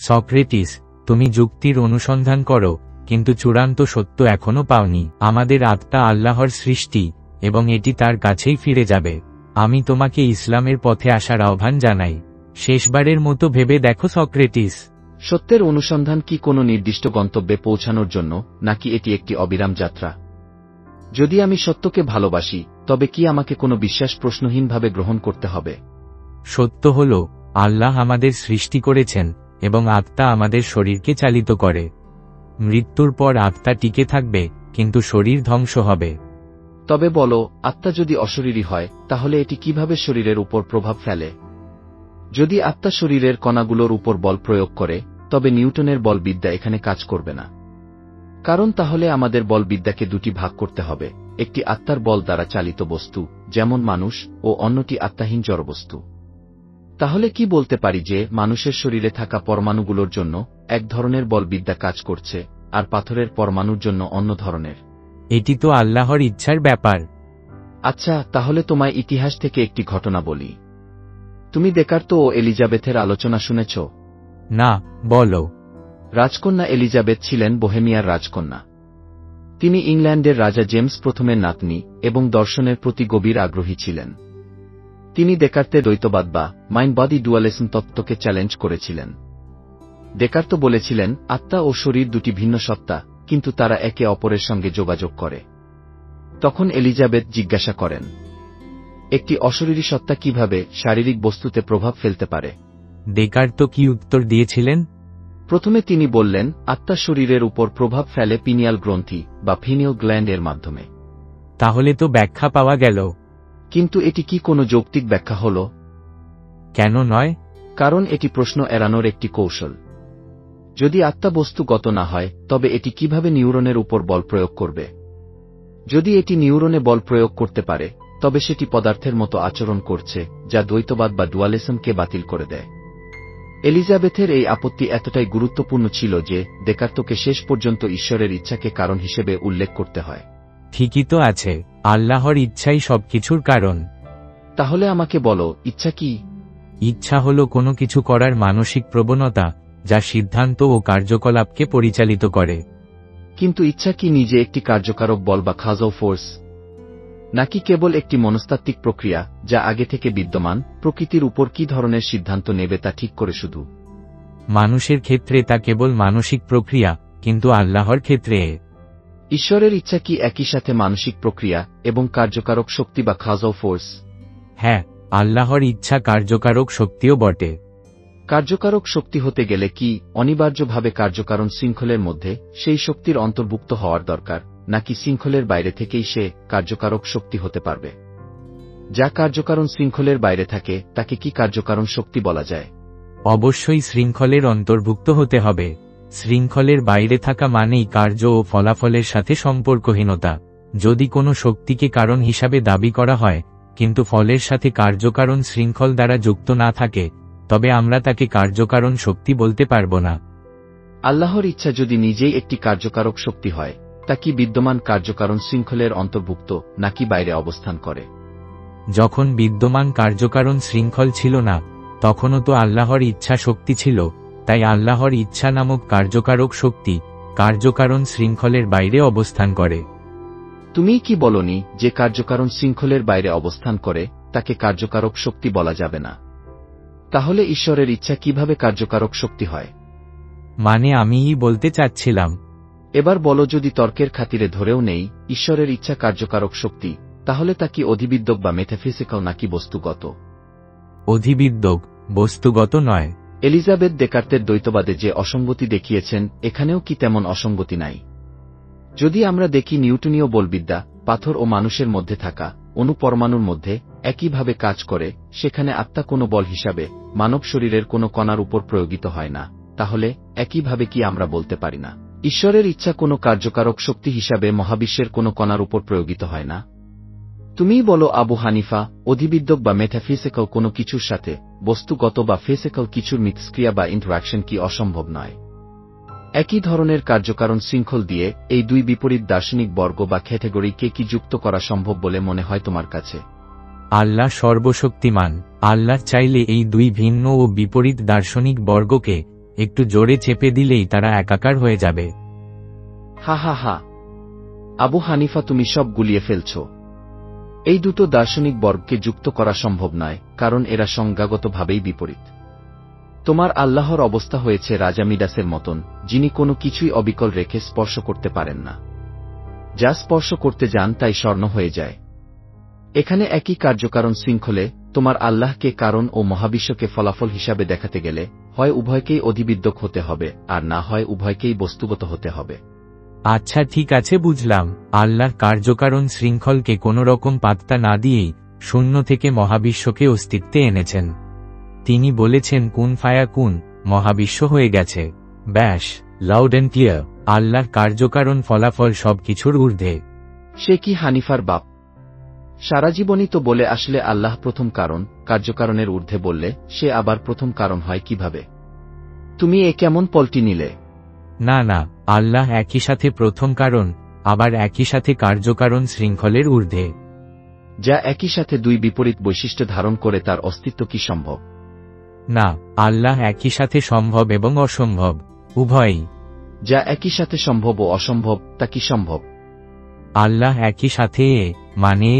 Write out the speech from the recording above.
Socrates, তুমি যুক্তির অনুসন্ধান করো, কিন্তু চূড়ান্ত সত্য এখনো পাওনি। আমাদের আত্মা আল্লাহর সৃষ্টি, এবং এটি তার কাছেই ফিরে যাবে। আমি তোমাকে ইসলামের পথে আসার আহ্বান জানাই। শেষবারের মতো ভেবে দেখো সক্রেটিস। সত্যের অনুসন্ধান কি কোনো নির্দিষ্ট গন্তব্যে পৌঁছানোর জন্য, নাকি এটি একটি অবিরাম যাত্রা? যদি আমি সত্যকে ভালোবাসি, তবে কি আমাকে কোনো বিশ্বাস প্রশ্নহীনভাবে গ্রহণ করতে হবে? সত্য হল, আল্লাহ আমাদের সৃষ্টি করেছেন, এবং আত্মা আমাদের শরীরকে চালিত করে। মৃত্যুর পর আত্মা টিকে থাকবে, কিন্তু শরীর ধ্বংস হবে। তবে বলো, আত্মা যদি অশরীরী হয়, তাহলে এটি কিভাবে শরীরের উপর প্রভাব ফেলে? যদি আত্মা শরীরের কণাগুলোর উপর বল প্রয়োগ করে, তবে নিউটনের বলবিদ্যা এখানে কাজ করবে না। কারণ তাহলে আমাদের বলবিদ্যাকে দুটি ভাগ করতে হবে, একটি আত্মার বল দ্বারা চালিত বস্তু, যেমন মানুষ, ও অন্যটি আত্মাহীন জড়বস্তু। তাহলে কি বলতে পারি যে মানুষের শরীরে থাকা পরমাণুগুলোর জন্য এক ধরনের বলবিদ্যা কাজ করছে, আর পাথরের পরমাণুর জন্য অন্য ধরনের? এটি তো আল্লাহর ইচ্ছার ব্যাপার। আচ্ছা, তাহলে তোমায় ইতিহাস থেকে একটি ঘটনা বলি। তুমি দেকার্তো ও এলিজাবেথের আলোচনা শুনেছ? না, বলো। রাজকন্যা এলিজাবেথ ছিলেন বোহেমিয়ার রাজকন্যা। তিনি ইংল্যান্ডের রাজা জেমস প্রথমের নাতনি, এবং দর্শনের প্রতি গভীর আগ্রহী ছিলেন। তিনি দেকার্তের দ্বৈতবাদ বা মাইন্ড বডি ডুয়ালিজম তত্ত্বকে চ্যালেঞ্জ করেছিলেন। দেকার্তো বলেছিলেন, আত্মা ও শরীর দুটি ভিন্ন সত্তা, কিন্তু তারা একে অপরের সঙ্গে যোগাযোগ করে। তখন এলিজাবেথ জিজ্ঞাসা করেন, একটি অশরীরী সত্তা কিভাবে শারীরিক বস্তুতে প্রভাব ফেলতে পারে? দেকার্তো কি উত্তর দিয়েছিলেন? প্রথমে তিনি বললেন, আত্মা শরীরের উপর প্রভাব ফেলে পিনিয়াল গ্রন্থি বা পিনিয়াল গ্ল্যান্ড এর মাধ্যমে। তাহলে তো ব্যাখ্যা পাওয়া গেল। কিন্তু এটি কি কোনো যৌক্তিক ব্যাখ্যা হল? কেন নয়? কারণ এটি প্রশ্ন এড়ানোর একটি কৌশল। যদি আত্মা বস্তুগত না হয়, তবে এটি কিভাবে নিউরনের উপর বল প্রয়োগ করবে? যদি এটি নিউরনে বল প্রয়োগ করতে পারে, তবে সেটি পদার্থের মতো আচরণ করছে, যা দ্বৈতবাদ বা ডুয়ালিজমকে বাতিল করে দেয়। এলিজাবেথের এই আপত্তি এতটাই গুরুত্বপূর্ণ ছিল যে দেকার্তোকে শেষ পর্যন্ত ঈশ্বরের ইচ্ছাকে কারণ হিসেবে উল্লেখ করতে হয়। ঠিকই তো আছে, আল্লাহর ইচ্ছাই সবকিছুর কারণ। তাহলে আমাকে বলো, ইচ্ছা কি? ইচ্ছা হলো কোনো কিছু করার মানসিক প্রবণতা, যা সিদ্ধান্ত ও কার্যকলাপকে পরিচালিত করে। কিন্তু ইচ্ছা কি নিজে একটি কার্যকারক বল বা কাজাল ফোর্স, নাকি কেবল একটি মনস্তাত্ত্বিক প্রক্রিয়া, যা আগে থেকে বিদ্যমান? প্রকৃতির উপর কি ধরনের সিদ্ধান্ত নেবে তা ঠিক করে শুধু? মানুষের ক্ষেত্রে তা কেবল মানসিক প্রক্রিয়া, কিন্তু আল্লাহর ক্ষেত্রে ঈশ্বরের ইচ্ছা কি একই সাথে মানসিক প্রক্রিয়া এবং কার্যকারক শক্তি বা কাজাল ফোর্স? হ্যাঁ, আল্লাহর ইচ্ছা কার্যকারক শক্তিও বটে। কার্যকারক শক্তি হতে গেলে কি অনিবার্যভাবে কার্যকারণ শৃঙ্খলের মধ্যে সেই শক্তির অন্তর্ভুক্ত হওয়ার দরকার, নাকি শৃঙ্খলের বাইরে থেকেই সে কার্যকারক শক্তি হতে পারবে? যা কার্যকারণ শৃঙ্খলের বাইরে থাকে, তাকে কি কার্যকারণ শক্তি বলা যায়? অবশ্যই শৃঙ্খলের অন্তর্ভুক্ত হতে হবে। শৃঙ্খলের বাইরে থাকা মানেই কার্য ও ফলাফলের সাথে সম্পর্কহীনতা। যদি কোনো শক্তিকে কারণ হিসাবে দাবি করা হয়, কিন্তু ফলের সাথে কার্যকারণ শৃঙ্খল দ্বারা যুক্ত না থাকে, তবে আমরা তাকে কার্যকারণ শক্তি বলতে পারব না। আল্লাহর ইচ্ছা যদি নিজেই একটি কার্যকারক শক্তি হয়, তা কি বিদ্যমান কার্যকারণ শৃঙ্খলের অন্তর্ভুক্ত, নাকি বাইরে অবস্থান করে? যখন বিদ্যমান কার্যকারণ শৃঙ্খল ছিল না, তখনও তো আল্লাহর ইচ্ছা শক্তি ছিল। তাই আল্লাহর ইচ্ছা নামক কার্যকারক শক্তি কার্যকারণ শৃঙ্খলের বাইরে অবস্থান করে। তুমি কি বলনি যে কার্যকারণ শৃঙ্খলের বাইরে অবস্থান করে তাকে কার্যকারক শক্তি বলা যাবে না? তাহলে ঈশ্বরের ইচ্ছা কিভাবে কার্যকারক শক্তি হয়? মানে আমিই বলতে চাচ্ছিলাম। এবার বলো, যদি তর্কের খাতিরে ধরেও নেই ঈশ্বরের ইচ্ছা কার্যকারক শক্তি, তাহলে তা কি অধিবিদ্যক বা মেটাফিজিক্যাল, নাকি বস্তুগত? অধিবিদ্যক, বস্তুগত নয়। এলিজাবেথ দেকার্তের দ্বৈতবাদে যে অসঙ্গতি দেখিয়েছেন, এখানেও কি তেমন অসঙ্গতি নাই? যদি আমরা দেখি নিউটনীয় বলবিদ্যা পাথর ও মানুষের মধ্যে থাকা অণু পরমাণুর মধ্যে একইভাবে কাজ করে, সেখানে আত্মা কোনো বল হিসাবে মানব শরীরের কোনো কণার উপর প্রয়োগিত হয় না, তাহলে একইভাবে কি আমরা বলতে পারি না ঈশ্বরের ইচ্ছা কোনো কার্যকারক শক্তি হিসাবে মহাবিশ্বের কোনো কণার উপর প্রয়োগিত হয় না? তুমিই বলো আবু হানিফা, অধিবিদ্যক বা মেটাফিজিক্যাল কোনো কিছুর সাথে বস্তুগত বা ফিজিক্যাল কিছুর মিথস্ক্রিয়া বা ইন্টারাকশন কি অসম্ভব নয়? একই ধরনের কার্যকারণ শৃঙ্খল দিয়ে এই দুই বিপরীত দার্শনিক বর্গ বা ক্যাটেগরিকে কি যুক্ত করা সম্ভব বলে মনে হয় তোমার কাছে? আল্লাহ সর্বশক্তিমান। আল্লাহ চাইলে এই দুই ভিন্ন ও বিপরীত দার্শনিক বর্গকে একটু জোরে চেপে দিলেই তারা একাকার হয়ে যাবে। হা হা হা, আবু হানিফা তুমি সব গুলিয়ে ফেলছ। এই দুটো দার্শনিক বর্গকে যুক্ত করা সম্ভব নয়, কারণ এরা সংজ্ঞাগতভাবেই বিপরীত। তোমার আল্লাহর অবস্থা হয়েছে রাজা মিডাসের মতন, যিনি কোনো কিছুই অবিকল রেখে স্পর্শ করতে পারেন না। যা স্পর্শ করতে যান তাই স্বর্ণ হয়ে যায়। এখানে একই কার্যকারণ শৃঙ্খলে তোমার আল্লাহকে কারণ ও মহাবিশ্বকে ফলাফল হিসাবে দেখাতে গেলে হয় উভয়কেই অধিবিদ্যক হতে হবে, আর না হয় উভয়কেই বস্তুগত হতে হবে। আচ্ছা ঠিক আছে, বুঝলাম। আল্লাহর কার্যকারণ শৃঙ্খলকে কোনো রকম পাত্তা না দিয়েই শূন্য থেকে মহাবিশ্বকে অস্তিত্বে এনেছেন। তিনি বলেছেন কুন ফায়া কুন, মহাবিশ্ব হয়ে গেছে। ব্যাস, লাউড অ্যান্ড ক্লিয়ার। আল্লাহর কার্যকারণ ফলাফল সবকিছুর ঊর্ধ্বে। সে কি হানিফার বাপ? সারা জীবনই তো বলে আসলে আল্লাহ প্রথম কারণ, কার্যকারণের ঊর্ধ্বে বললে সে আবার প্রথম কারণ হয় কিভাবে? তুমি এ কেমন পল্টি নিলে? না না, আল্লাহ একই সাথে প্রথম কারণ, আবার একই সাথে কার্যকারণ শৃঙ্খলের ঊর্ধ্বে। যা একই সাথে দুই বিপরীত বৈশিষ্ট্য ধারণ করে তার অস্তিত্ব কি সম্ভব? না, আল্লাহ একই সাথে সম্ভব এবং অসম্ভব উভয়ই। যা একই সাথে সম্ভব ও অসম্ভব তা কি সম্ভব? আল্লাহ একই সাথে মানে